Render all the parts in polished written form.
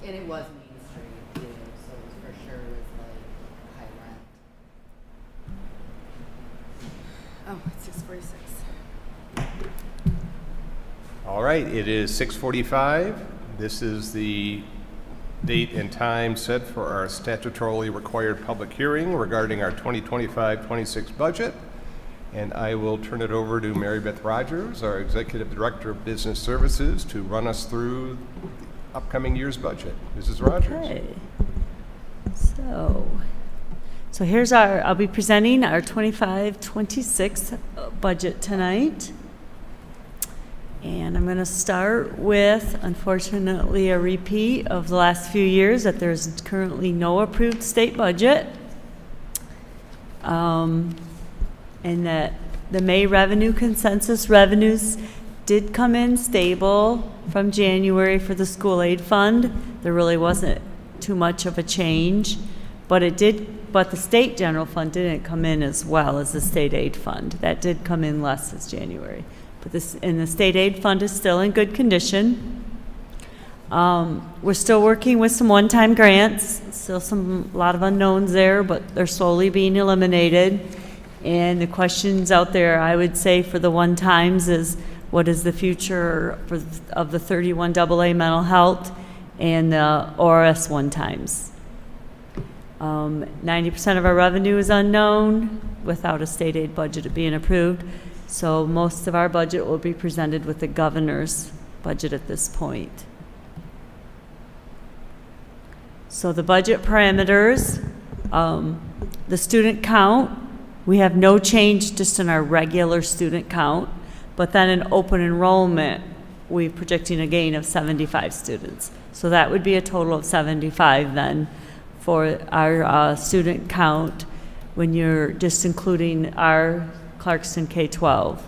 And it was Main Street too, so it was for sure was like high rent. Oh, it's 6:46. All right, it is 6:45. This is the date and time set for our statutorily required public hearing regarding our 2025-26 budget. And I will turn it over to Mary Beth Rogers, our Executive Director of Business Services, to run us through the upcoming year's budget. Mrs. Rogers. Okay. So here's I'll be presenting our 25-26 budget tonight. And I'm going to start with, unfortunately, a repeat of the last few years that there's currently no approved state budget. And that the May revenue consensus revenues did come in stable from January for the school aid fund. There really wasn't too much of a change, but the state general fund didn't come in as well as the state aid fund. That did come in less this January. But the state aid fund is still in good condition. We're still working with some one-time grants, still a lot of unknowns there, but they're slowly being eliminated. And the questions out there, I would say, for the one-times is, what is the future of the 31 AA mental health and the ORS one-times? 90% of our revenue is unknown without a state aid budget being approved. So most of our budget will be presented with the governor's budget at this point. So the budget parameters, the student count, we have no change just in our regular student count, but then in open enrollment, we're projecting a gain of 75 students. So that would be a total of 75 then for our student count when you're just including our Clarkston K-12.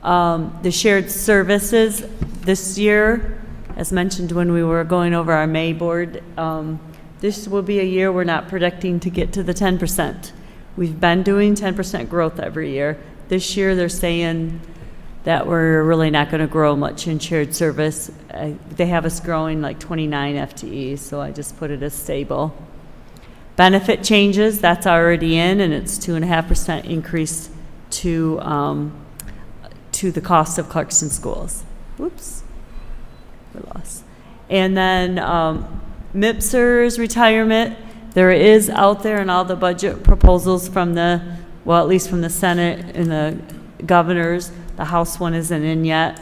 The shared services this year, as mentioned when we were going over our May board, this will be a year we're not predicting to get to the 10%. We've been doing 10% growth every year. This year they're saying that we're really not going to grow much in shared service. They have us growing like 29 FTEs, so I just put it as stable. Benefit changes, that's already in, and it's 2.5% increase to the cost of Clarkston schools. Whoops, we lost. And then MIPSers retirement, there is out there in all the budget proposals from at least from the Senate and the governors. The House one isn't in yet.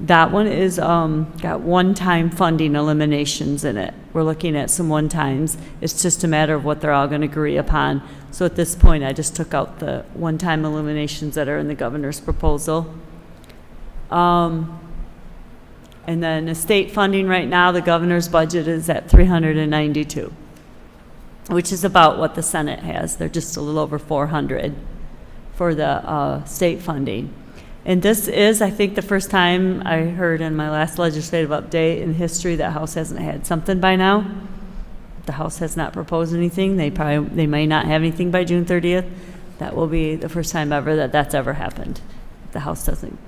That one is got one-time funding eliminations in it. We're looking at some one-times. It's just a matter of what they're all going to agree upon. So at this point, I just took out the one-time eliminations that are in the governor's proposal. And then estate funding right now, the governor's budget is at 392, which is about what the Senate has. They're just a little over 400 for the state funding. And this is, I think, the first time I heard in my last legislative update in history that House hasn't had something by now. The House has not proposed anything. They may not have anything by June 30th. That will be the first time ever that that's ever happened. The House doesn't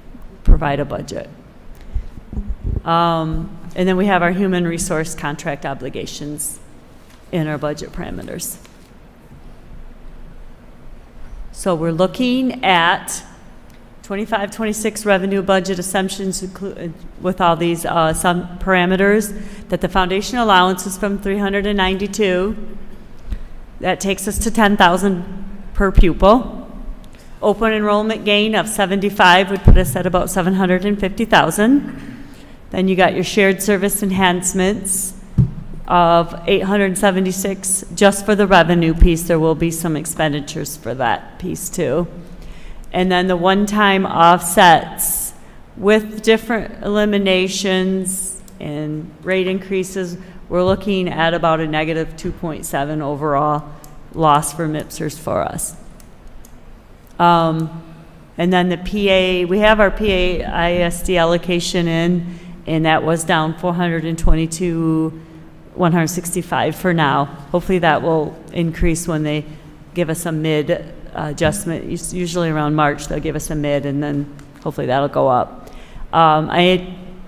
provide a budget. And then we have our human resource contract obligations in our budget parameters. So we're looking at 25-26 revenue budget assumptions with all these some parameters, that the foundation allowance is from 392. That takes us to 10,000 per pupil. Open enrollment gain of 75 would put us at about 750,000. Then you got your shared service enhancements of 876 just for the revenue piece. There will be some expenditures for that piece too. And then the one-time offsets with different eliminations and rate increases, we're looking at about a negative 2.7 overall loss for MIPSers for us. And then the PA, we have our PA ISD allocation in, and that was down 422, 165 for now. Hopefully that will increase when they give us a mid adjustment. Usually around March they'll give us a mid, and then hopefully that'll go up.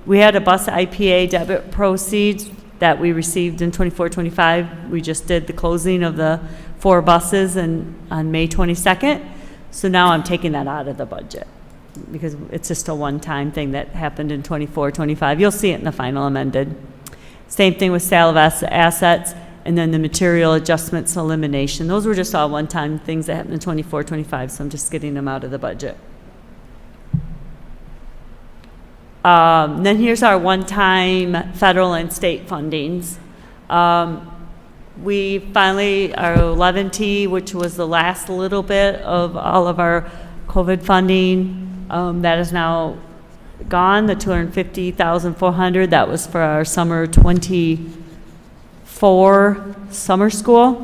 We had a bus IPA debit proceeds that we received in 24-25. We just did the closing of the 4 buses on May 22nd. So now I'm taking that out of the budget because it's just a one-time thing that happened in 24-25. You'll see it in the final amended. Same thing with sale of assets, and then the material adjustments elimination. Those were just all one-time things that happened in 24-25, so I'm just getting them out of the budget. Then here's our one-time federal and state fundings. We finally, our 11T, which was the last little bit of all of our COVID funding, that is now gone, the $250,400, that was for our summer 24 summer school,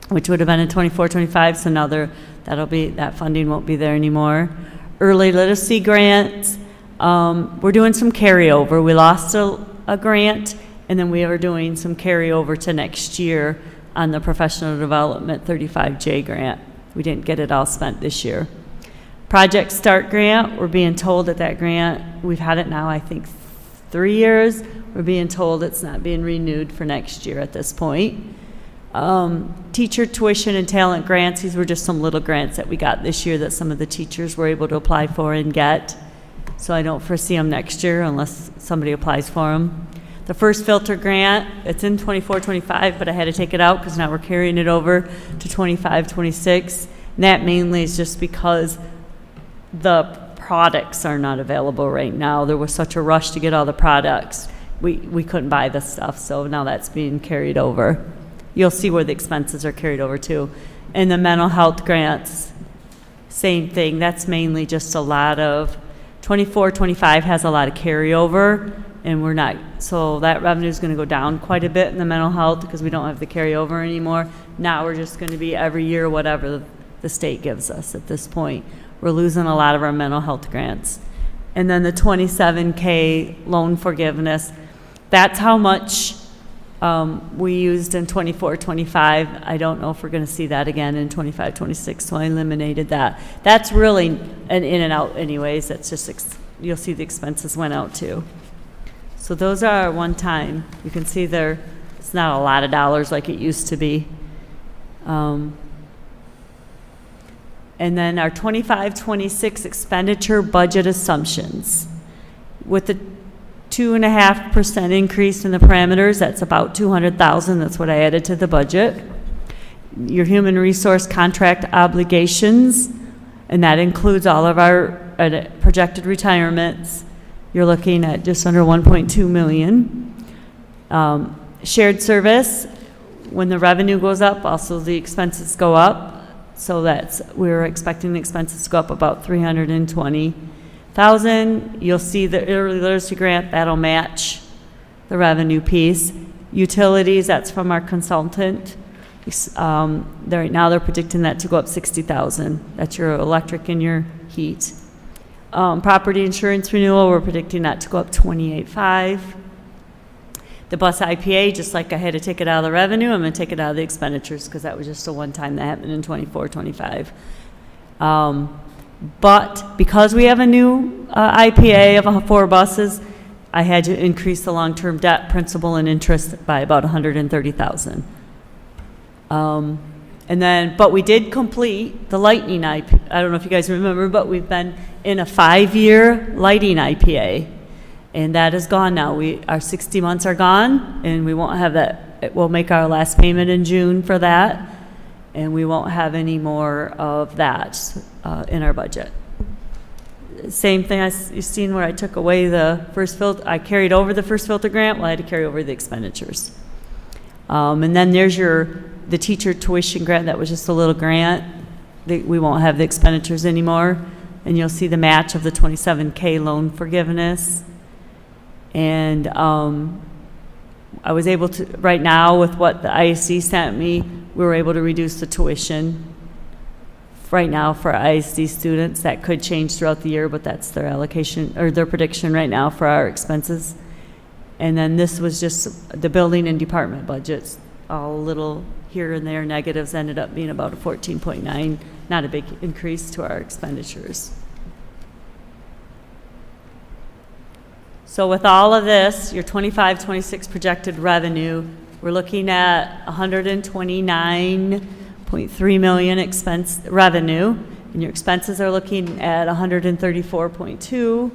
which would have been in 24-25, so now that funding won't be there anymore. Early literacy grants, we're doing some carryover. We lost a grant, and then we are doing some carryover to next year on the professional development 35J grant. We didn't get it all spent this year. Project Start grant, we're being told that grant, we've had it now, I think, 3 years. We're being told it's not being renewed for next year at this point. Teacher tuition and talent grants, these were just some little grants that we got this year that some of the teachers were able to apply for and get. So I don't foresee them next year unless somebody applies for them. The first filter grant, it's in 24-25, but I had to take it out because now we're carrying it over to 25-26. And that mainly is just because the products are not available right now. There was such a rush to get all the products. We couldn't buy the stuff, so now that's being carried over. You'll see where the expenses are carried over to. And the mental health grants, same thing. That's mainly just a lot of 24-25 has a lot of carryover, and we're not, so that revenue is going to go down quite a bit in the mental health because we don't have the carryover anymore. Now we're just going to be every year whatever the state gives us at this point. We're losing a lot of our mental health grants. And then the 27K loan forgiveness, that's how much we used in 24-25. I don't know if we're going to see that again in 25-26, so I eliminated that. That's really an in and out anyways. That's just, you'll see the expenses went out too. So those are one time. You can see it's not a lot of dollars like it used to be. And then our 25-26 expenditure budget assumptions. With the 2.5% increase in the parameters, that's about $200,000. That's what I added to the budget. Your human resource contract obligations, and that includes all of our projected retirements. You're looking at just under 1.2 million. Shared service, when the revenue goes up, also the expenses go up. So we're expecting the expenses to go up about $320,000. You'll see the early literacy grant, that'll match the revenue piece. Utilities, that's from our consultant. Right now they're predicting that to go up $60,000. That's your electric and your heat. Property insurance renewal, we're predicting that to go up $28,500. The bus IPA, just like I had to take it out of the revenue, I'm going to take it out of the expenditures because that was just a one-time that happened in 24-25. But because we have a new IPA of 4 buses, I had to increase the long-term debt principal and interest by about $130,000. But we did complete the lighting IPA. I don't know if you guys remember, but we've been in a 5-year lighting IPA. And that is gone now. Our 60 months are gone, and we won't have that. We'll make our last payment in June for that, and we won't have any more of that in our budget. Same thing you've seen where I took away the first filter. I carried over the first filter grant. Well, I had to carry over the expenditures. And then there's the teacher tuition grant. That was just a little grant. We won't have the expenditures anymore. And you'll see the match of the 27K loan forgiveness. And I was able to, right now with what the ISD sent me, we were able to reduce the tuition right now for ISD students. That could change throughout the year, but that's their allocation or their prediction right now for our expenses. And then this was just the building and department budgets, all a little here and there negatives, ended up being about a 14.9, not a big increase to our expenditures. So with all of this, your 25-26 projected revenue, we're looking at 129.3 million expense revenue, and your expenses are looking at 134.2,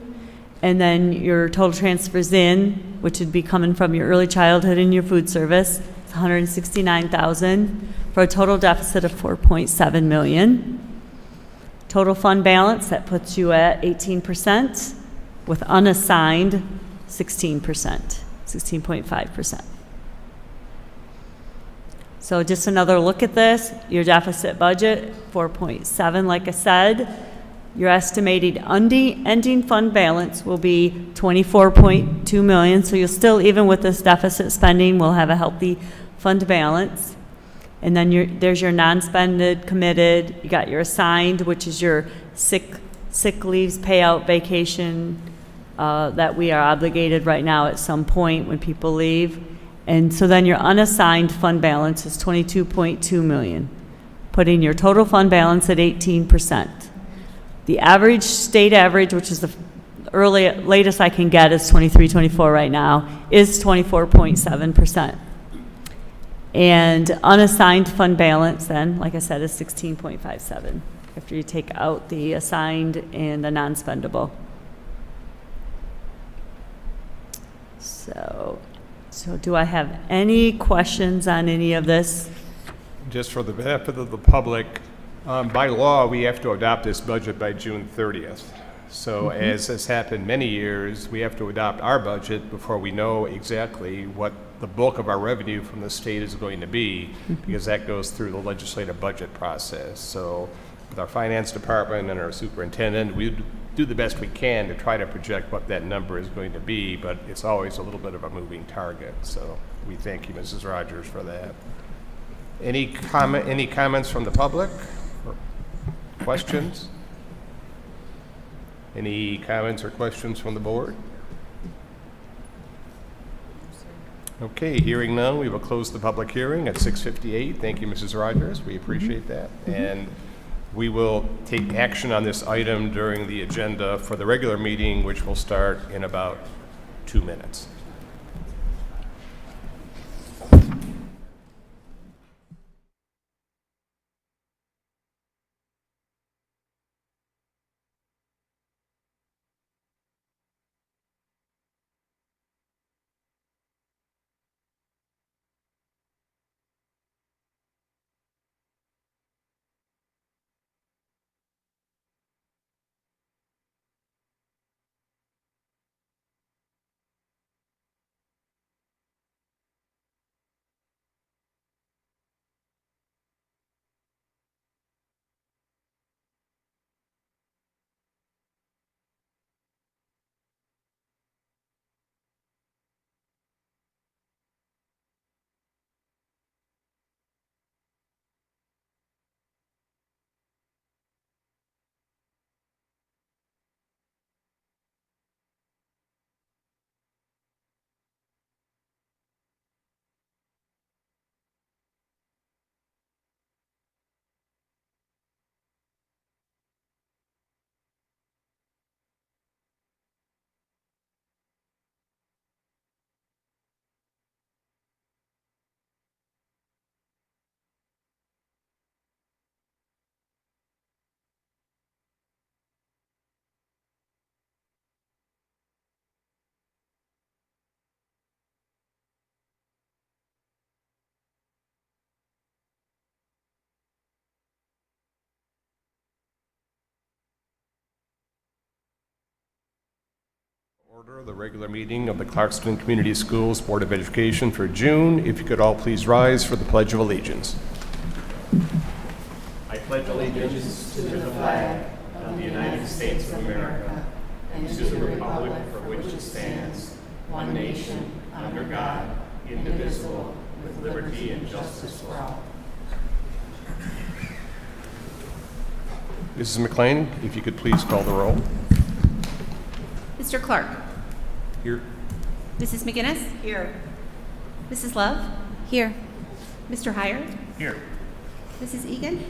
and then your total transfers in, which would be coming from your early childhood and your food service, is 169,000 for a total deficit of 4.7 million. Total fund balance, that puts you at 18%, with unassigned 16%, 16.5%. So just another look at this, your deficit budget, 4.7, like I said. Your estimated ending fund balance will be 24.2 million, so you'll still, even with this deficit spending, will have a healthy fund balance. And then there's your non-spended, committed, you got your assigned, which is your sick leaves, payout, vacation, that we are obligated right now at some point when people leave. And so then your unassigned fund balance is 22.2 million, putting your total fund balance at 18%. The average, state average, which is the latest I can get is 23, 24 right now, is 24.7%. And unassigned fund balance then, like I said, is 16.57 after you take out the assigned and the non-spendable. So do I have any questions on any of this? Just for the benefit of the public, by law, we have to adopt this budget by June 30th. So as has happened many years, we have to adopt our budget before we know exactly what the bulk of our revenue from the state is going to be, because that goes through the legislative budget process. So with our finance department and our superintendent, we do the best we can to try to project what that number is going to be, but it's always a little bit of a moving target. So we thank you, Mrs. Rogers, for that. Any comments from the public? Or questions? Any comments or questions from the board? Okay, hearing none, we will close the public hearing at 6:58. Thank you, Mrs. Rogers. We appreciate that. And we will take action on this item during the agenda for the regular meeting, which will start in about 2 minutes. Order the regular meeting of the Clarkston Community Schools Board of Education for June. If you could all please rise for the Pledge of Allegiance. I pledge allegiance to the flag of the United States of America and to the republic for which it stands, one nation, under God, indivisible, with liberty and justice for all. Mrs. McLean, if you could please call the roll. Mr. Clark. Here. Mrs. McGinnis. Here. Mrs. Love. Here. Mr. Heyer. Here. Mrs. Egan.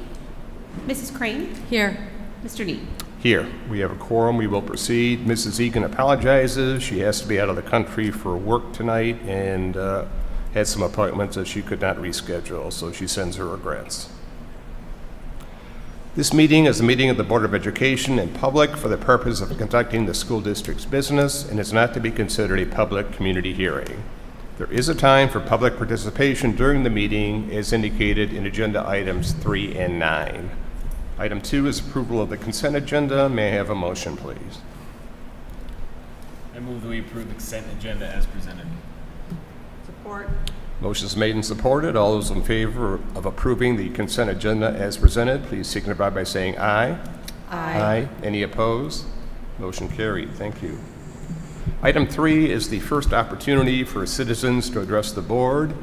Mrs. Crane. Here. Mr. Neat. Here, we have a quorum. We will proceed. Mrs. Egan apologizes. She has to be out of the country for work tonight and had some appointments that she could not reschedule, so she sends her regrets. This meeting is a meeting of the Board of Education in public for the purpose of conducting the school district's business and is not to be considered a public community hearing. There is a time for public participation during the meeting as indicated in agenda items 3 and 9. Item 2 is approval of the consent agenda. May I have a motion, please? I move that we approve the consent agenda as presented. Support. Motion is made and supported. All those in favor of approving the consent agenda as presented, please signify by saying aye. Aye. Any opposed? Motion carried. Thank you. Item 3 is the first opportunity for citizens to address the board.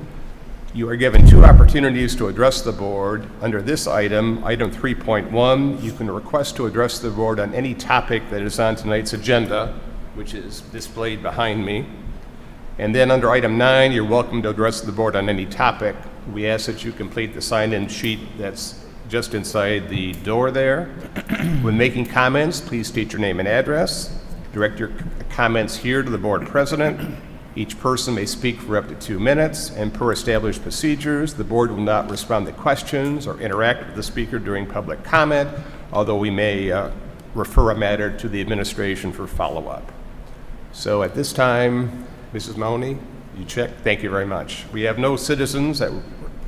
You are given 2 opportunities to address the board. Under this item, item 3.1, you can request to address the board on any topic that is on tonight's agenda, which is displayed behind me. And then under item 9, you're welcome to address the board on any topic. We ask that you complete the sign-in sheet that's just inside the door there. When making comments, please state your name and address. Direct your comments here to the board president. Each person may speak for up to 2 minutes, and per established procedures, the board will not respond to questions or interact with the speaker during public comment, although we may refer a matter to the administration for follow-up. So at this time, Mrs. Mahoney, you check. Thank you very much. We have no citizens that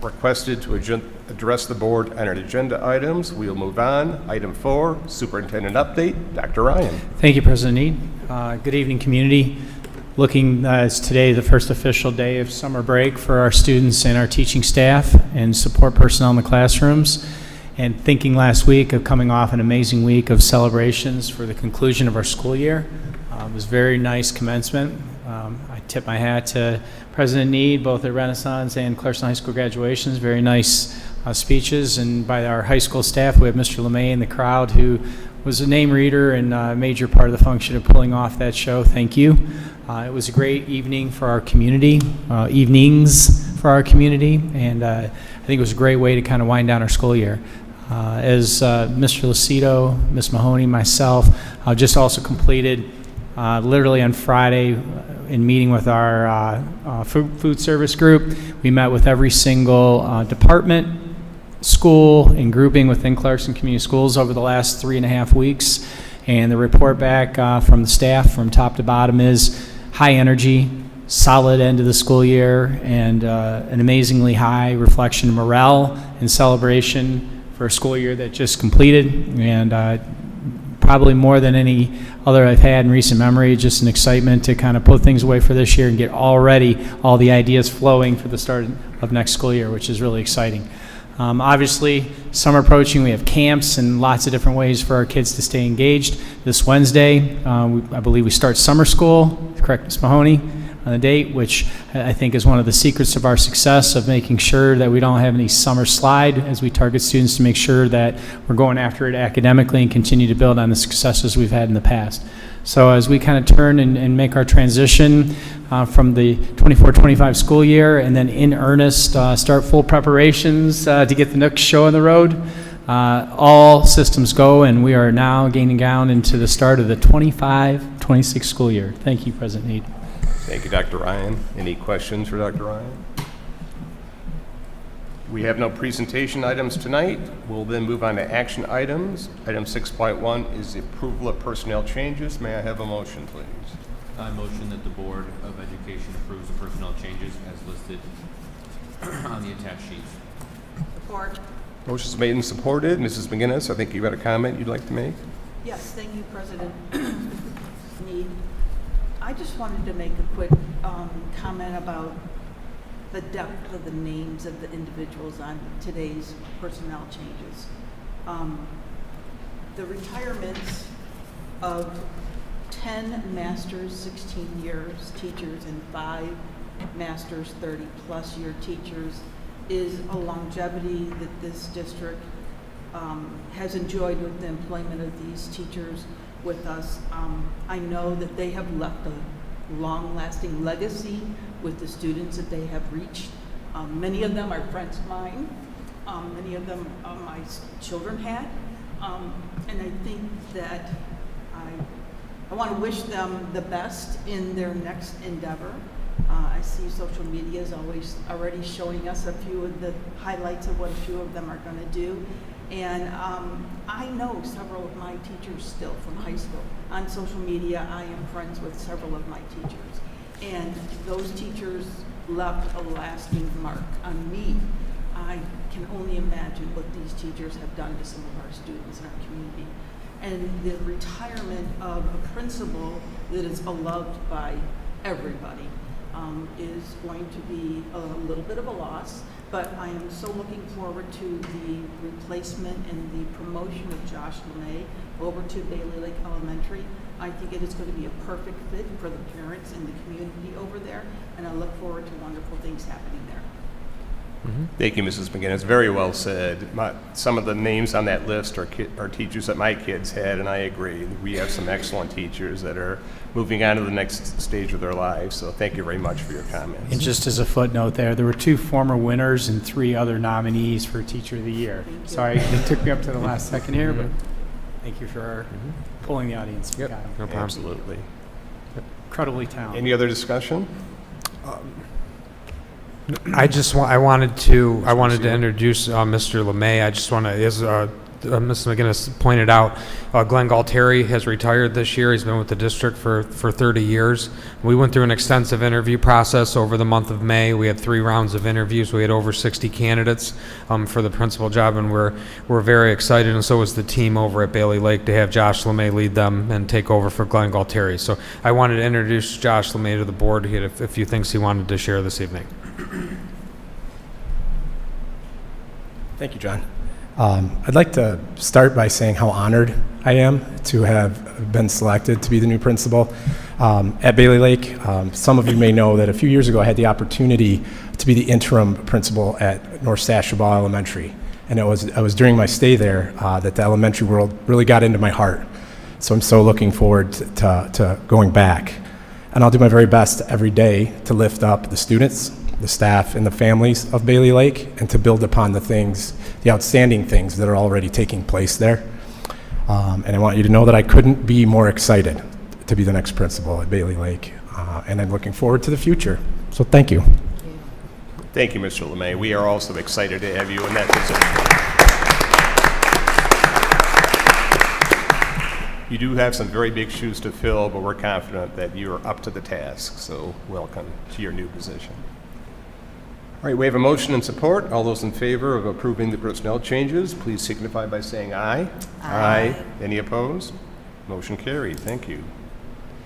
requested to address the board on our agenda items. We'll move on. Item 4, Superintendent Update. Dr. Ryan. Thank you, President Need. Good evening, community. Looking as today the first official day of summer break for our students and our teaching staff and support personnel in the classrooms. And thinking last week of coming off an amazing week of celebrations for the conclusion of our school year. It was a very nice commencement. I tip my hat to President Need, both at Renaissance and Clarkston High School graduations. Very nice speeches, and by our high school staff, we have Mr. LeMay in the crowd, who was a name reader and a major part of the function of pulling off that show. Thank you. It was a great evening for our community, evenings for our community, and I think it was a great way to kind of wind down our school year. As Mr. Lucido, Ms. Mahoney, myself, just also completed literally on Friday in meeting with our food service group. We met with every single department, school, and grouping within Clarkston Community Schools over the last 3.5 weeks. And the report back from the staff from top to bottom is high energy, solid end of the school year, and an amazingly high reflection of morale and celebration for a school year that just completed. And probably more than any other I've had in recent memory, just an excitement to kind of put things away for this year and get already all the ideas flowing for the start of next school year, which is really exciting. Obviously, summer approaching, we have camps and lots of different ways for our kids to stay engaged. This Wednesday, I believe we start summer school, correct Ms. Mahoney, on the date, which I think is one of the secrets of our success of making sure that we don't have any summer slide as we target students to make sure that we're going after it academically and continue to build on the successes we've had in the past. So as we kind of turn and make our transition from the 24-25 school year and then in earnest start full preparations to get the Nooks show on the road, all systems go, and we are now gaining ground into the start of the 25-26 school year. Thank you, President Need. Thank you, Dr. Ryan. Any questions for Dr. Ryan? We have no presentation items tonight. We'll then move on to action items. Item 6.1 is the approval of personnel changes. May I have a motion, please? I motion that the Board of Education approves the personnel changes as listed on the attached sheets. Support. Motion is made and supported. Mrs. McGinnis, I think you had a comment you'd like to make? Yes, thank you, President Need. I just wanted to make a quick comment about the depth of the names of the individuals on today's personnel changes. The retirements of 10 masters, 16 years teachers, and 5 masters, 30-plus year teachers is a longevity that this district has enjoyed with the employment of these teachers with us. I know that they have left a long-lasting legacy with the students that they have reached. Many of them are friends of mine. Many of them my children had. And I think that I want to wish them the best in their next endeavor. I see social media is already showing us a few of the highlights of what a few of them are going to do. And I know several of my teachers still from high school. On social media, I am friends with several of my teachers. And those teachers left a lasting mark on me. I can only imagine what these teachers have done to some of our students in our community. And the retirement of a principal that is beloved by everybody is going to be a little bit of a loss, but I am so looking forward to the replacement and the promotion of Josh LeMay over to Bailey Lake Elementary. I think it is going to be a perfect fit for the parents and the community over there, and I look forward to wonderful things happening there. Thank you, Mrs. McGinnis. Very well said. Some of the names on that list are teachers that my kids had, and I agree. We have some excellent teachers that are moving on to the next stage of their lives. So thank you very much for your comments. And just as a footnote there were 2 former winners and 3 other nominees for Teacher of the Year. Sorry, it took me up to the last second here, but thank you for pulling the audience. We got 'em. No problem. Absolutely. Incredibly talented. Any other discussion? I wanted to introduce Mr. LeMay. I just want to, as Ms. McGinnis pointed out, Glenn Galtieri has retired this year. He's been with the district for 30 years. We went through an extensive interview process over the month of May. We had 3 rounds of interviews. We had over 60 candidates for the principal job, and we're very excited, and so was the team over at Bailey Lake, to have Josh LeMay lead them and take over for Glenn Galtieri. So I wanted to introduce Josh LeMay to the board. He had a few things he wanted to share this evening. Thank you, John. I'd like to start by saying how honored I am to have been selected to be the new principal at Bailey Lake. Some of you may know that a few years ago I had the opportunity to be the interim principal at North Sashabaw Elementary. And it was during my stay there that the elementary world really got into my heart. So I'm so looking forward to going back. And I'll do my very best every day to lift up the students, the staff, and the families of Bailey Lake, and to build upon the outstanding things that are already taking place there. And I want you to know that I couldn't be more excited to be the next principal at Bailey Lake, and I'm looking forward to the future. So thank you. Thank you, Mr. LeMay. We are also excited to have you in that position. You do have some very big shoes to fill, but we're confident that you are up to the task, so welcome to your new position. All right, we have a motion and support. All those in favor of approving the personnel changes, please signify by saying aye. Aye. Any opposed? Motion carried. Thank you.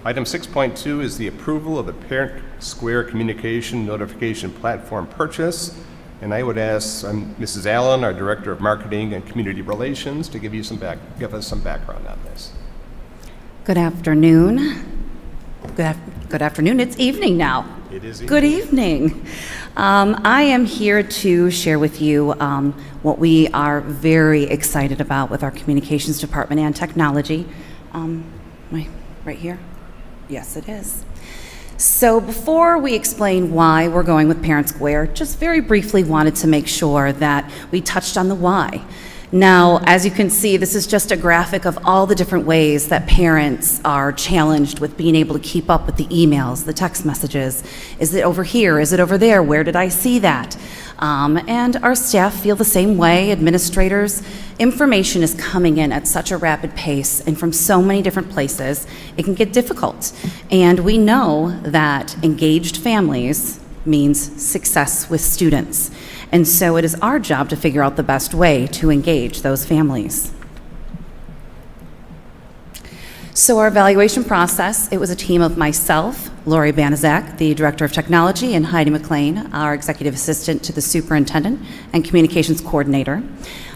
Item 6.2 is the approval of the Parent Square Communication Notification Platform purchase. And I would ask Mrs. Allen, our Director of Marketing and Community Relations, to give us some background on this. Good afternoon. Good afternoon. It's evening now. It is evening. Good evening. I am here to share with you what we are very excited about with our communications department and technology. Am I right here? Yes, it is. So before we explain why we're going with Parent Square, just very briefly wanted to make sure that we touched on the why. Now, as you can see, this is just a graphic of all the different ways that parents are challenged with being able to keep up with the emails, the text messages. Is it over here? Is it over there? Where did I see that? And our staff feel the same way, administrators. Information is coming in at such a rapid pace and from so many different places, it can get difficult. And we know that engaged families means success with students. And so it is our job to figure out the best way to engage those families. So our evaluation process, it was a team of myself, Lori Banizak, the Director of Technology, and Heidi McLean, our Executive Assistant to the Superintendent and Communications Coordinator.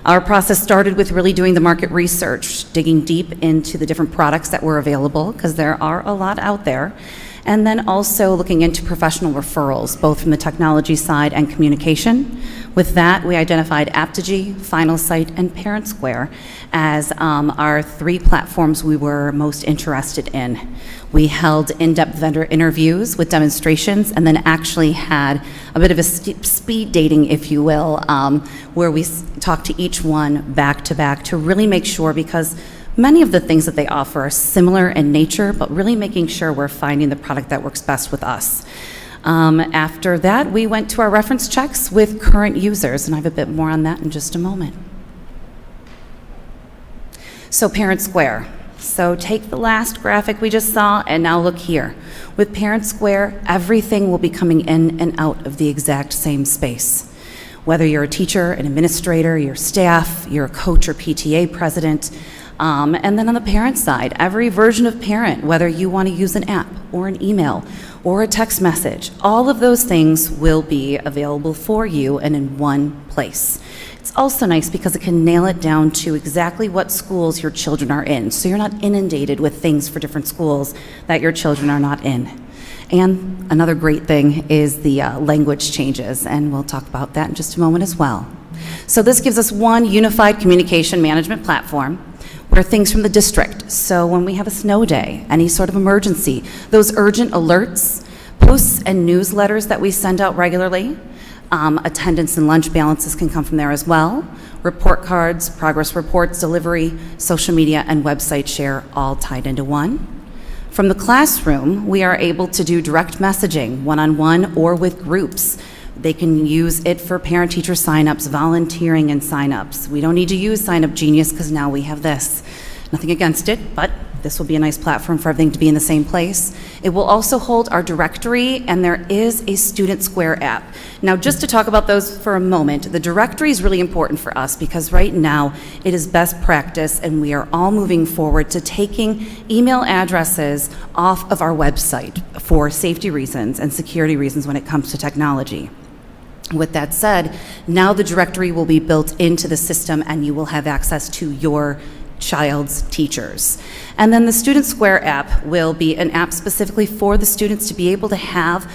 Our process started with really doing the market research, digging deep into the different products that were available, because there are a lot out there. And then also looking into professional referrals, both from the technology side and communication. With that, we identified Apogee, Finalsite, and ParentSquare as our 3 platforms we were most interested in. We held in-depth vendor interviews with demonstrations, and then actually had a bit of a speed dating, if you will, where we talked to each one back to back to really make sure, because many of the things that they offer are similar in nature, but really making sure we're finding the product that works best with us. After that, we went to our reference checks with current users, and I have a bit more on that in just a moment. So ParentSquare. So take the last graphic we just saw, and now look here. With ParentSquare, everything will be coming in and out of the exact same space. Whether you're a teacher, an administrator, your staff, you're a coach or PTA president, and then on the parent side, every version of Parent, whether you want to use an app or an email or a text message, all of those things will be available for you and in one place. It's also nice because it can nail it down to exactly what schools your children are in, so you're not inundated with things for different schools that your children are not in. And another great thing is the language changes, and we'll talk about that in just a moment as well. So this gives us one unified communication management platform where things from the district, so when we have a snow day, any sort of emergency, those urgent alerts, posts and newsletters that we send out regularly, attendance and lunch balances can come from there as well, report cards, progress reports, delivery, social media, and website share all tied into one. From the classroom, we are able to do direct messaging, one-on-one or with groups. They can use it for parent-teacher signups, volunteering and signups. We don't need to use Sign Up Genius because now we have this. Nothing against it, but this will be a nice platform for everything to be in the same place. It will also hold our directory, and there is a Student Square app. Now, just to talk about those for a moment, the directory is really important for us because right now it is best practice, and we are all moving forward to taking email addresses off of our website for safety reasons and security reasons when it comes to technology. With that said, now the directory will be built into the system, and you will have access to your child's teachers. And then the Student Square app will be an app specifically for the students to be able to have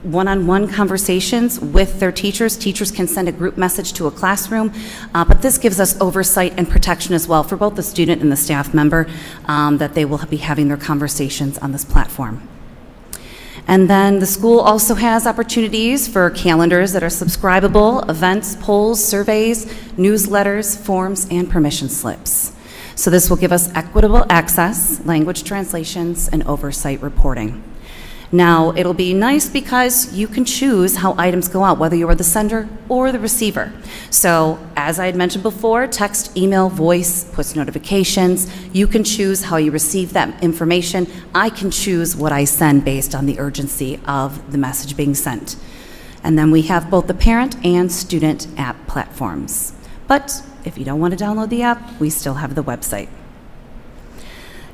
one-on-one conversations with their teachers. Teachers can send a group message to a classroom, but this gives us oversight and protection as well for both the student and the staff member, that they will be having their conversations on this platform. And then the school also has opportunities for calendars that are subscribable, events, polls, surveys, newsletters, forms, and permission slips. So this will give us equitable access, language translations, and oversight reporting. Now, it'll be nice because you can choose how items go out, whether you are the sender or the receiver. So, as I had mentioned before, text, email, voice, push notifications, you can choose how you receive that information. I can choose what I send based on the urgency of the message being sent. And then we have both the parent and student app platforms. But if you don't want to download the app, we still have the website.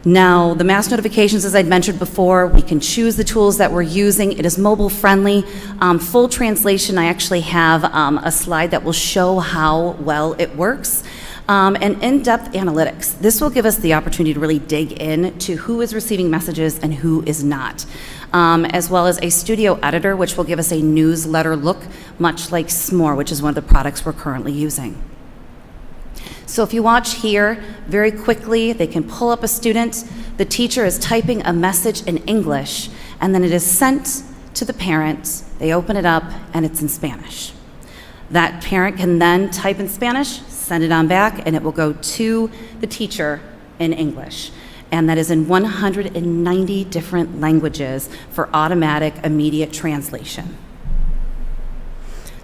Now, the mass notifications, as I'd mentioned before, we can choose the tools that we're using. It is mobile friendly. Full translation, I actually have a slide that will show how well it works. And in-depth analytics. This will give us the opportunity to really dig in to who is receiving messages and who is not. As well as a studio editor, which will give us a newsletter look, much like S'more, which is one of the products we're currently using. So if you watch here, very quickly, they can pull up a student. The teacher is typing a message in English, and then it is sent to the parent. They open it up, and it's in Spanish. That parent can then type in Spanish, send it on back, and it will go to the teacher in English. And that is in 190 different languages for automatic, immediate translation.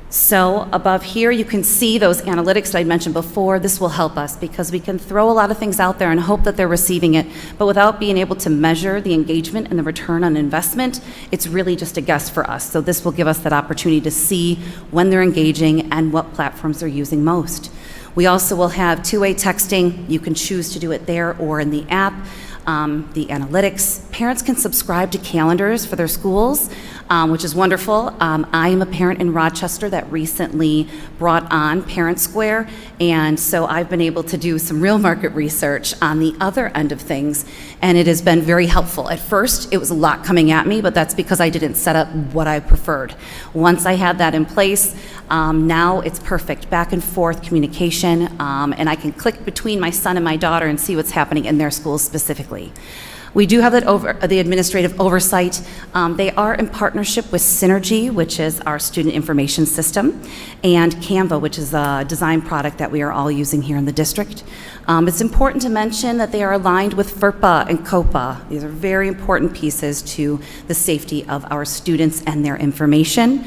So above here, you can see those analytics that I mentioned before. This will help us because we can throw a lot of things out there and hope that they're receiving it, but without being able to measure the engagement and the return on investment, it's really just a guess for us. So this will give us that opportunity to see when they're engaging and what platforms they're using most. We also will have two-way texting. You can choose to do it there or in the app. the analytics. Parents can subscribe to calendars for their schools, which is wonderful. I am a parent in Rochester that recently brought on Parent Square, and so I've been able to do some real market research on the other end of things, and it has been very helpful. At first, it was a lot coming at me, but that's because I didn't set up what I preferred. Once I had that in place, now it's perfect. Back and forth communication, and I can click between my son and my daughter and see what's happening in their schools specifically. We do have the administrative oversight. They are in partnership with Synergy, which is our student information system, and Canva, which is a design product that we are all using here in the district. It's important to mention that they are aligned with FERPA and COPA. These are very important pieces to the safety of our students and their information.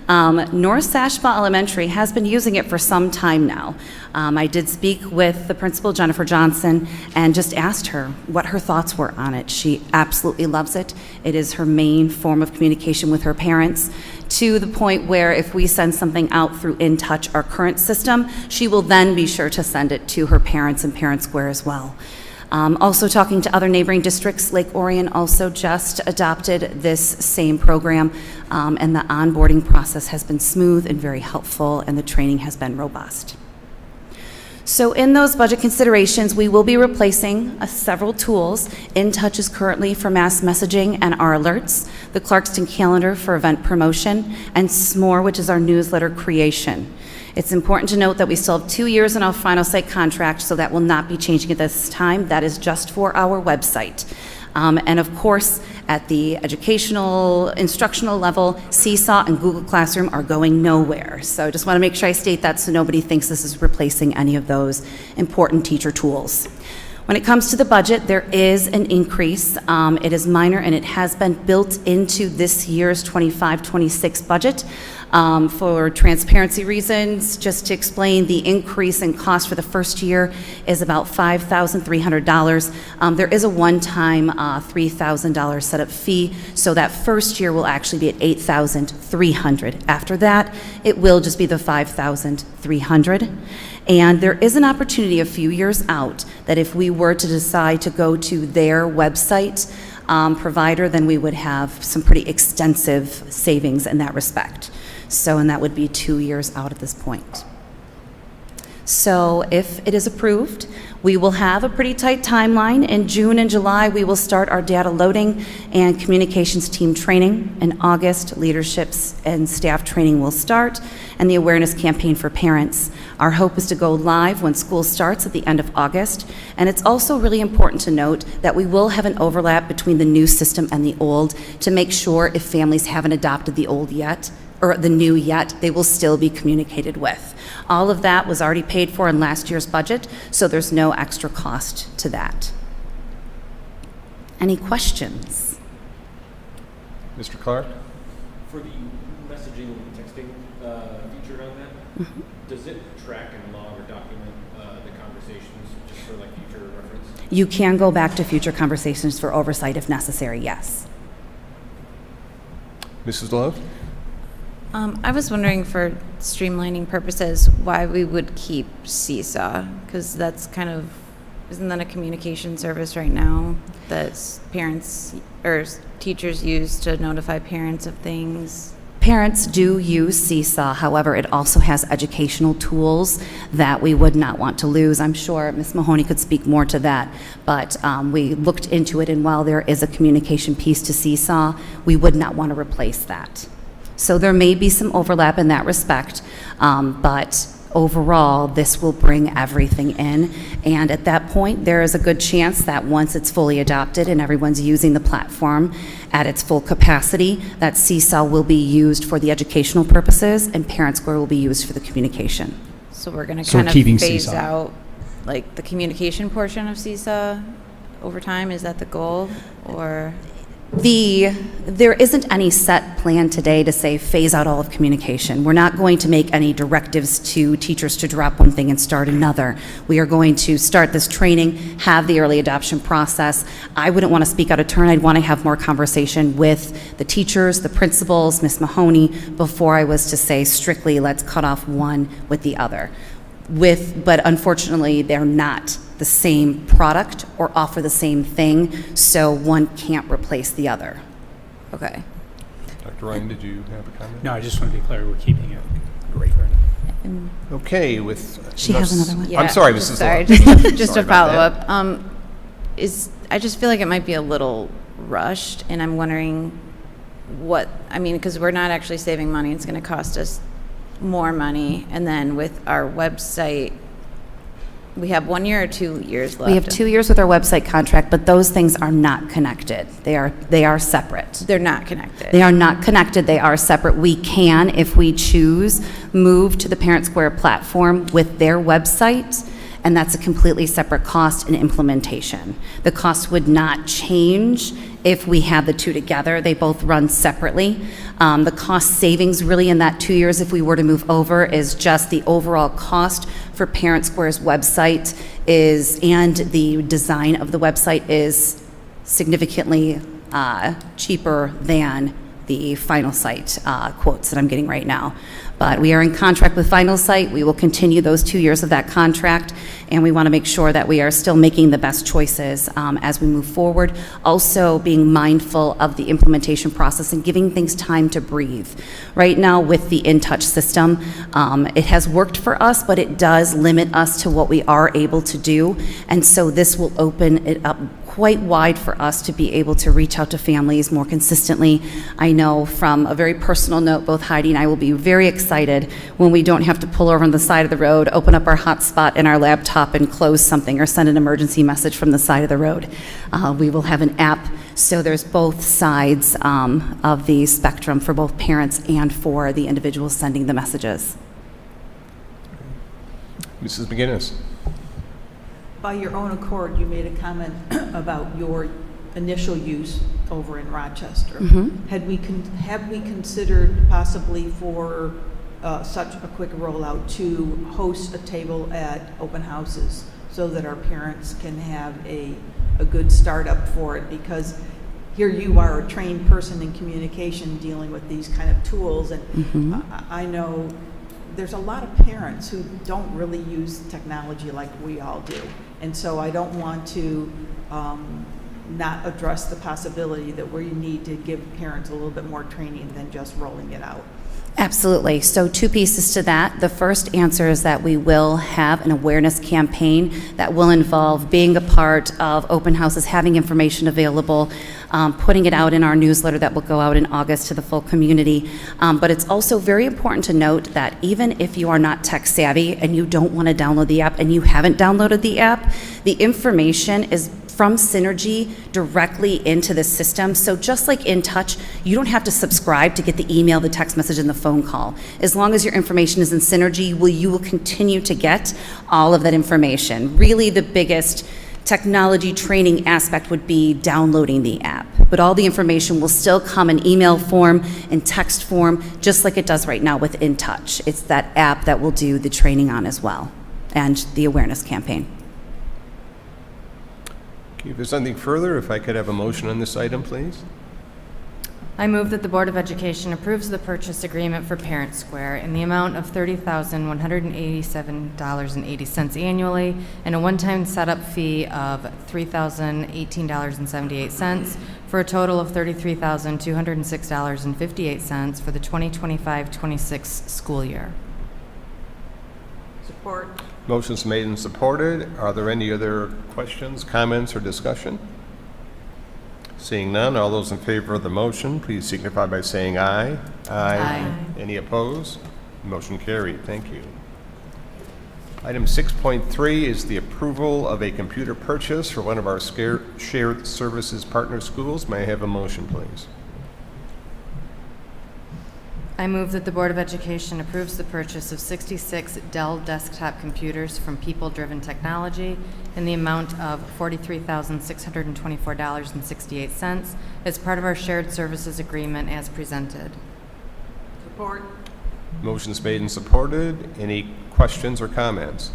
North Sashba Elementary has been using it for some time now. I did speak with the principal, Jennifer Johnson, and just asked her what her thoughts were on it. She absolutely loves it. It is her main form of communication with her parents, to the point where if we send something out through InTouch, our current system, she will then be sure to send it to her parents and Parent Square as well. Also talking to other neighboring districts, Lake Orion also just adopted this same program, and the onboarding process has been smooth and very helpful, and the training has been robust. So in those budget considerations, we will be replacing several tools. InTouch is currently for mass messaging and our alerts, the Clarkston calendar for event promotion, and SMORE, which is our newsletter creation. It's important to note that we still have 2 years in our final site contract, so that will not be changing at this time. That is just for our website. And of course, at the educational, instructional level, Seesaw and Google Classroom are going nowhere. So I just want to make sure I state that so nobody thinks this is replacing any of those important teacher tools. When it comes to the budget, there is an increase. It is minor, and it has been built into this year's 25-26 budget. For transparency reasons, just to explain, the increase in cost for the first year is about $5,300. There is a one-time $3,000 setup fee, so that first year will actually be at $8,300. After that, it will just be the $5,300. And there is an opportunity a few years out that if we were to decide to go to their website provider, then we would have some pretty extensive savings in that respect. So, and that would be 2 years out at this point. So if it is approved, we will have a pretty tight timeline. In June and July, we will start our data loading and communications team training. In August, leaderships and staff training will start, and the awareness campaign for parents. Our hope is to go live when school starts at the end of August. And it's also really important to note that we will have an overlap between the new system and the old to make sure if families haven't adopted the old yet, or the new yet, they will still be communicated with. All of that was already paid for in last year's budget, so there's no extra cost to that. Any questions? Mr. Clark? For the messaging and texting feature on that, does it track and log or document the conversations just for like future reference? You can go back to future conversations for oversight if necessary, yes. Mrs. Love? I was wondering, for streamlining purposes, why we would keep Seesaw, because that's kind of, isn't that a communication service right now that parents or teachers use to notify parents of things? Parents do use Seesaw, however, it also has educational tools that we would not want to lose. I'm sure Ms. Mahoney could speak more to that, but we looked into it, and while there is a communication piece to Seesaw, we would not want to replace that. So there may be some overlap in that respect, but overall, this will bring everything in. And at that point, there is a good chance that once it's fully adopted and everyone's using the platform at its full capacity, that Seesaw will be used for the educational purposes and Parent Square will be used for the communication. So we're going to So kind of keeping phase Seesaw. out like the communication portion of Seesaw over time. Is that the goal, or? There isn't any set plan today to say phase out all of communication. We're not going to make any directives to teachers to drop one thing and start another. We are going to start this training, have the early adoption process. I wouldn't want to speak out of turn. I'd want to have more conversation with the teachers, the principals, Ms. Mahoney, before I was to say strictly let's cut off one with the other. But unfortunately, they're not the same product or offer the same thing, so one can't replace the other. Okay. Dr. Ryan, did you have a comment? No, I just want to be clear, we're keeping it. Great. Okay, with... She has another one. I'm sorry, just Mrs. Sorry, Love. just Sorry a about that. follow-up. I just feel like it might be a little rushed, and I'm wondering because we're not actually saving money. It's going to cost us more money. And then with our website, we have 1 year or 2 years left? We have 2 years with our website contract, but those things are not connected. They are separate. They're not connected. They are not connected. They are separate. We can, if we choose, move to the Parent Square platform with their website, and that's a completely separate cost and implementation. The cost would not change if we had the two together. They both run separately. The cost savings really in that 2 years, if we were to move over, is just the overall cost for Parent Square's website and the design of the website is significantly cheaper than the Final Site quotes that I'm getting right now. But we are in contract with Final Site. We will continue those 2 years of that contract, and we want to make sure that we are still making the best choices as we move forward. Also being mindful of the implementation process and giving things time to breathe. Right now with the InTouch system, it has worked for us, but it does limit us to what we are able to do. And so this will open it up quite wide for us to be able to reach out to families more consistently. I know from a very personal note, both Heidi and I will be very excited when we don't have to pull over on the side of the road, open up our hotspot in our laptop and close something or send an emergency message from the side of the road. We will have an app, so there's both sides of the spectrum for both parents and for the individuals sending the messages. Mrs. McGinnis. By your own accord, you made a comment about your initial use over in Rochester. Mhm. Have we considered possibly for such a quick rollout to host a table at open houses so that our parents can have a good startup for it? Because here you are, a trained person in communication dealing with these kind of tools, and I know there's a lot of parents who don't really use technology like we all do. And so I don't want to not address the possibility that we need to give parents a little bit more training than just rolling it out. Absolutely. So 2 pieces to that. The first answer is that we will have an awareness campaign that will involve being a part of open houses, having information available, putting it out in our newsletter that will go out in August to the full community. But it's also very important to note that even if you are not tech savvy and you don't want to download the app and you haven't downloaded the app, the information is from Synergy directly into the system. So just like InTouch, you don't have to subscribe to get the email, the text message, and the phone call. As long as your information is in Synergy, you will continue to get all of that information. Really, the biggest technology training aspect would be downloading the app. But all the information will still come in email form, in text form, just like it does right now with InTouch. It's that app that will do the training on as well, and the awareness campaign. Okay, if there's anything further, if I could have a motion on this item, please. I move that the Board of Education approves the purchase agreement for Parent Square in the amount of $30,187.80 annually and a one-time setup fee of $3,018.78 for a total of $33,206.58 for the 2025-26 school year. Support. Motion's made and supported. Are there any other questions, comments, or discussion? Seeing none, all those in favor of the motion, please signify by saying aye. Aye. Any opposed? Motion carried. Thank you. Item 6.3 is the approval of a computer purchase for one of our shared services partner schools. May I have a motion, please? I move that the Board of Education approves the purchase of 66 Dell desktop computers from People Driven Technology in the amount of $43,624.68 as part of our shared services agreement as presented. Support. Motion's made and supported. Any questions or comments?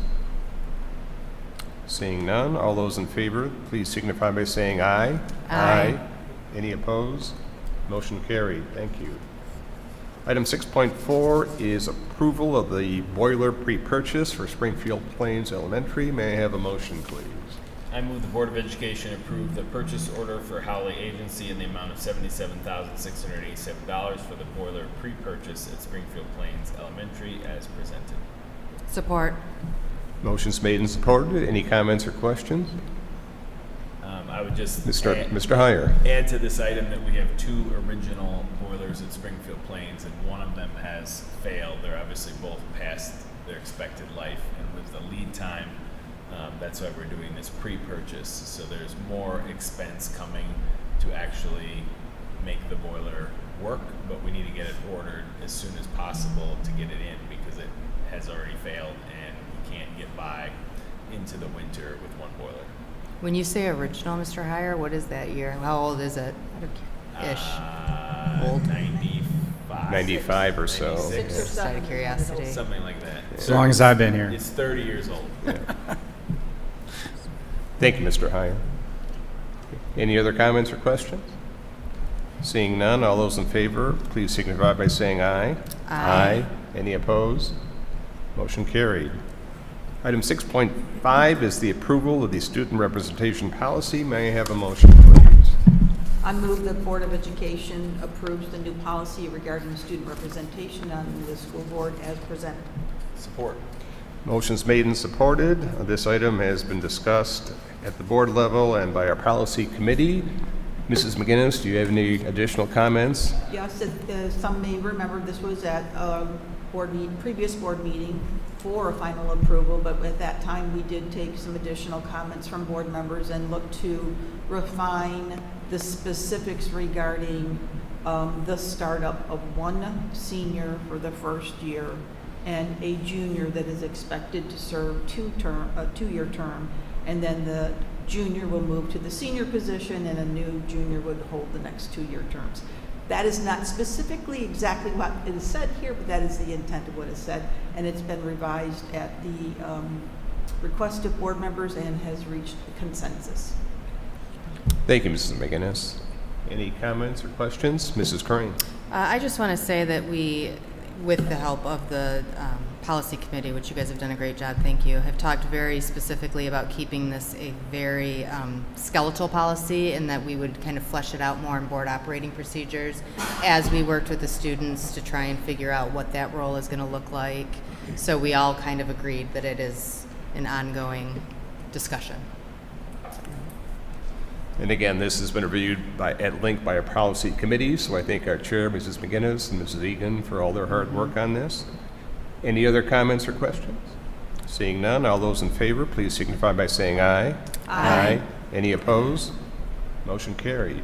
Seeing none, all those in favor, please signify by saying aye. Aye. Any opposed? Motion carried. Thank you. Item 6.4 is approval of the boiler pre-purchase for Springfield Plains Elementary. May I have a motion, please? I move the Board of Education approve the purchase order for Howley Agency in the amount of $77,687 for the boiler pre-purchase at Springfield Plains Elementary as presented. Support. Motion's made and supported. Any comments or questions? I would just Mr. Heyer. add to this item that we have 2 original boilers at Springfield Plains, and one of them has failed. They're obviously both past their expected life, and with the lead time, that's why we're doing this pre-purchase. So there's more expense coming to actually make the boiler work, but we need to get it ordered as soon as possible to get it in because it has already failed and we can't get by into the winter with one boiler. When you say original, Mr. Heyer, what is that year? How old is it? Ish. Old 95. 95 or so. 96. Six or Just out of seven. curiosity. Something like that. As long as I've been here. It's 30 years old. Thank you, Mr. Heyer. Any other comments or questions? Seeing none, all those in favor, please signify by saying aye. Aye. Any opposed? Motion carried. Item 6.5 is the approval of the student representation policy. May I have a motion, please? I move the Board of Education approves the new policy regarding student representation on the school board as presented. Support. Motion's made and supported. This item has been discussed at the board level and by our policy committee. Mrs. McGinnis, do you have any additional comments? Yes, some may remember this was at a previous board meeting for a final approval, but at that time we did take some additional comments from board members and look to refine the specifics regarding the startup of one senior for the first year and a junior that is expected to serve a two-year term, and then the junior will move to the senior position and a new junior would hold the next 2-year terms. That is not specifically exactly what it is said here, but that is the intent of what is said, and it's been revised at the request of board members and has reached consensus. Thank you, Mrs. McGinnis. Any comments or questions? Mrs. Crane. I just want to say that we, with the help of the policy committee, which you guys have done a great job, thank you, have talked very specifically about keeping this a very skeletal policy, and that we would kind of flesh it out more in board operating procedures as we worked with the students to try and figure out what that role is going to look like. So we all kind of agreed that it is an ongoing discussion. And again, this has been reviewed at length by our policy committee, so I thank our chair, Mrs. McGinnis, and Mrs. Egan for all their hard work on this. Any other comments or questions? Seeing none, all those in favor, please signify by saying aye. Aye. Any opposed? Motion carried.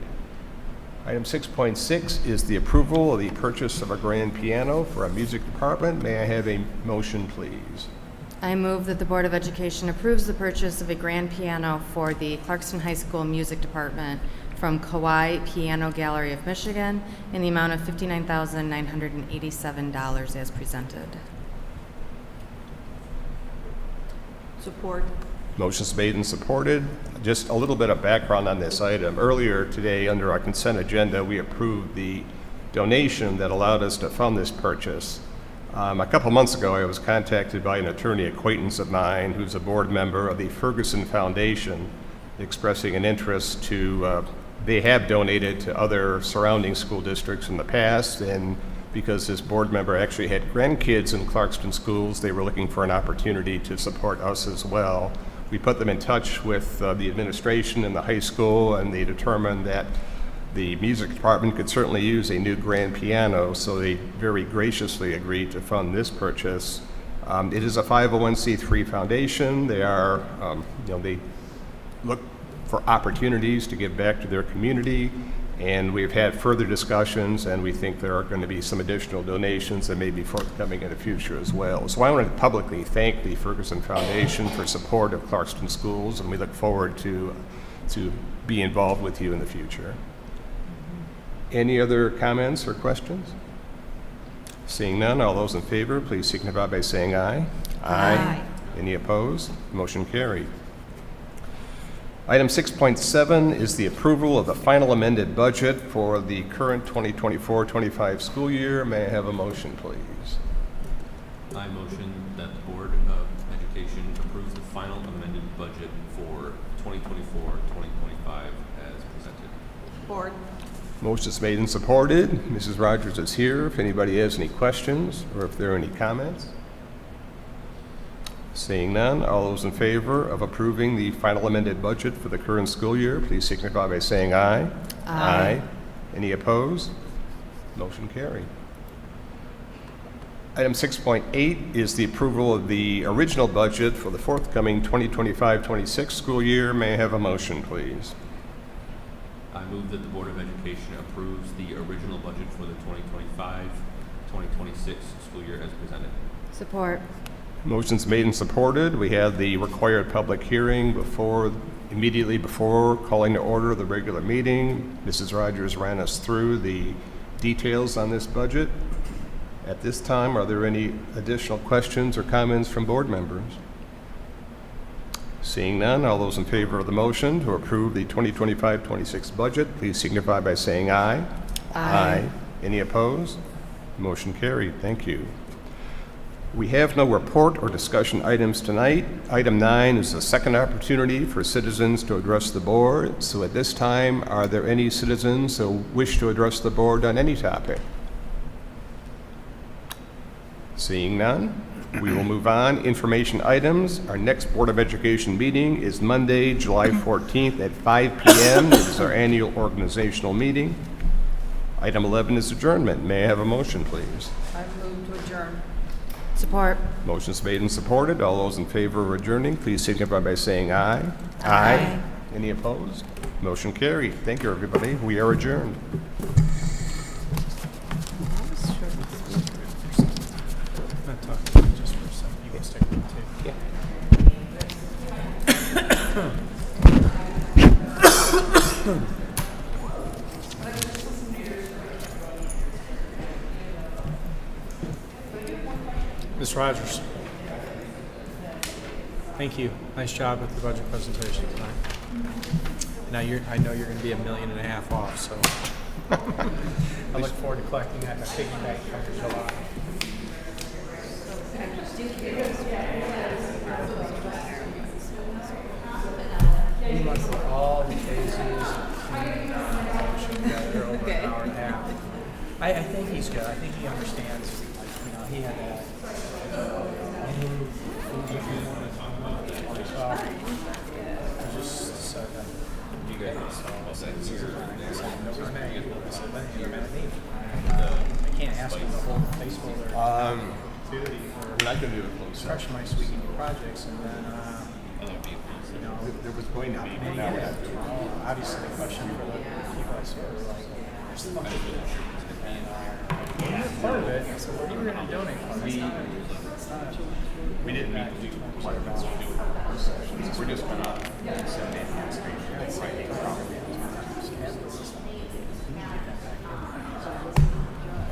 Item 6.6 is the approval of the purchase of a grand piano for our music department. May I have a motion, please? I move that the Board of Education approves the purchase of a grand piano for the Clarkston High School Music Department from Kauai Piano Gallery of Michigan in the amount of $59,987 as presented. Support. Motion's made and supported. Just a little bit of background on this item. Earlier today, under our consent agenda, we approved the donation that allowed us to fund this purchase. A couple months ago, I was contacted by an attorney acquaintance of mine who's a board member of the Ferguson Foundation, expressing an interest to, they have donated to other surrounding school districts in the past, and because this board member actually had grandkids in Clarkston schools, they were looking for an opportunity to support us as well. We put them in touch with the administration in the high school, and they determined that the music department could certainly use a new grand piano, so they very graciously agreed to fund this purchase. It is a 501c3 foundation. They are, they look for opportunities to give back to their community, and we've had further discussions, and we think there are going to be some additional donations that may be forthcoming in the future as well. So I want to publicly thank the Ferguson Foundation for support of Clarkston schools, and we look forward to be involved with you in the future. Any other comments or questions? Seeing none, all those in favor, please signify by saying aye. Aye. Any opposed? Motion carried. Item 6.7 is the approval of the final amended budget for the current 2024-25 school year. May I have a motion, please? I motion that the Board of Education approves the final amended budget for 2024-2025 as presented. Board. Motion is made and supported. Mrs. Rogers is here if anybody has any questions or if there are any comments. Seeing none, all those in favor of approving the final amended budget for the current school year, please signify by saying aye. Aye. Any opposed? Motion carried. Item 6.8 is the approval of the original budget for the forthcoming 2025-26 school year. May I have a motion, please? I move that the Board of Education approves the original budget for the 2025-2026 school year as presented. Support. Motion's made and supported. We had the required public hearing immediately before calling to order the regular meeting. Mrs. Rogers ran us through the details on this budget. At this time, are there any additional questions or comments from board members? Seeing none, all those in favor of the motion to approve the 2025-26 budget, please signify by saying aye. Aye. Any opposed? Motion carried. Thank you. We have no report or discussion items tonight. Item 9 is a second opportunity for citizens to address the board. So at this time, are there any citizens who wish to address the board on any topic? Seeing none, we will move on. Information items. Our next Board of Education meeting is Monday, July 14th at 5 p.m. It is our annual organizational meeting. Item 11 is adjournment. May I have a motion, please? I move to adjourn. Support. Motion's made and supported. All those in favor of adjourning, please signify by saying aye. Aye. Any opposed? Motion carried. Thank you, everybody. We are adjourned. Just for a second. You can stick with it too. Yeah. Ms. Rogers. Thank you. Nice job with the budget presentation tonight. Now I know you're going to be $1.5 million off, so I look forward to collecting that in a piggy bank after July. We went through all the phases and together over an hour and a half. I think he's good. I think he understands. He had that. Just said that. You guys I can't ask him to hold the placeholder. We're not going to do a close Crush my sweet projects and then, There was going to be, but now we have to. obviously the question for the people I serve, like, part of it, so what are you going to donate? We didn't meet the requirements to do closed sessions. We're just going to send the administration writing.